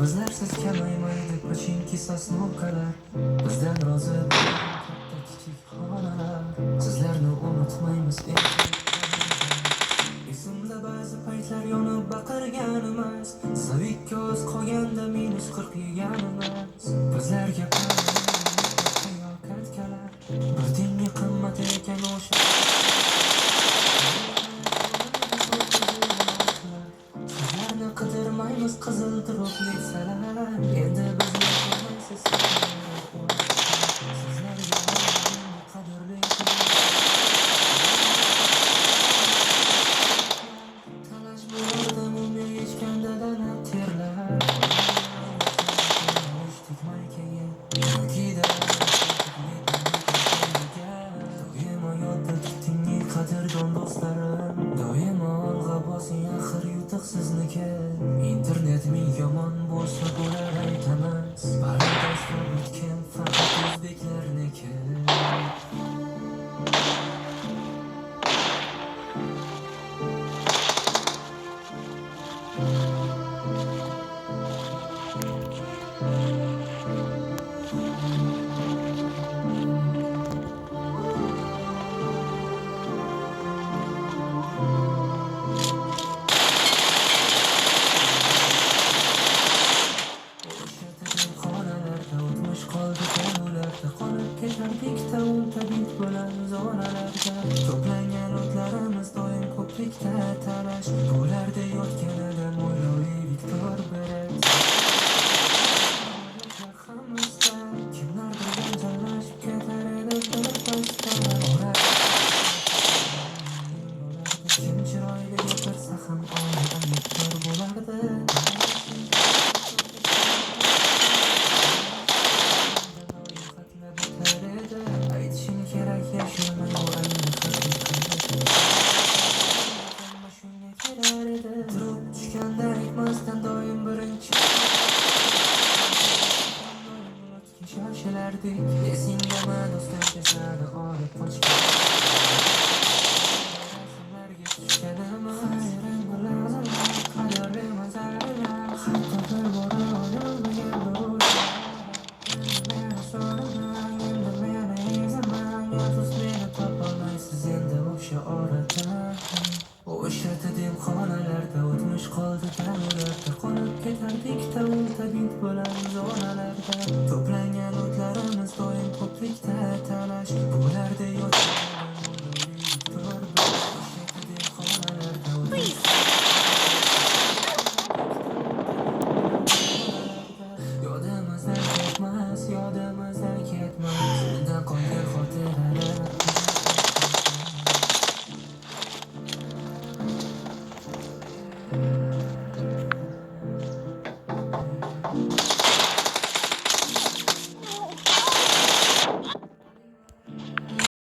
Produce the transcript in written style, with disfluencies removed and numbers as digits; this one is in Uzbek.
Bizlarsiz kamaymaydi pochinki sosnovkalar. Bizdan rozi bo'lgan katta kichik xonalar. Sizlarni unutmaymiz esimda ba'zi paytlar yonib baqirganimiz, Sovetga oz qolganda -40 yeganimiz. Bizlarga katkalar bir tenga qimmat ekan o'sha. Sizlarni qidirmaymiz qizil turobli salar. Endi bizni ko'rmaysiz sizlarga qadrli talash bo'ldi mumya yechganda dana terlar. Tikmaykaga yokida doimo yodda tuting qadrdon do'stlarim. Doimo olg'a bosing axir yutuq sizniki. Internet ming yomon bo'lsa bo'lar aytamiz. Bardosh o'tgan faqat o'zbeklarniki. To'plangan o'tlarimiz doim ko'prikda talash. Bularda yotgan adam o'ylovli Viktor Beret. Kimlardir janjallashib ketar edi birpasda. Kim chiroyli gapirsa ham onadan Viktor bo'lardi. Aytishim kerak yashirmay o'rangni turib tushganda aytmasdan doim birinchi shoshilardik. Esingdami do'stim kesadi olib qochgan rasmlarga tushganimi? Hayron bo'laman qadrli manzaralar. Hatto bir bora olmagan do'stlar. Meni so'ramang, endi meni ezaman. Afsus meni topolmaysiz endi o'sha orada. O'sha xonalarda o'tmish qoldi davrlarda. Qolib ketardik davul tabit bilan zonalarda. To'plangan o'tlarimiz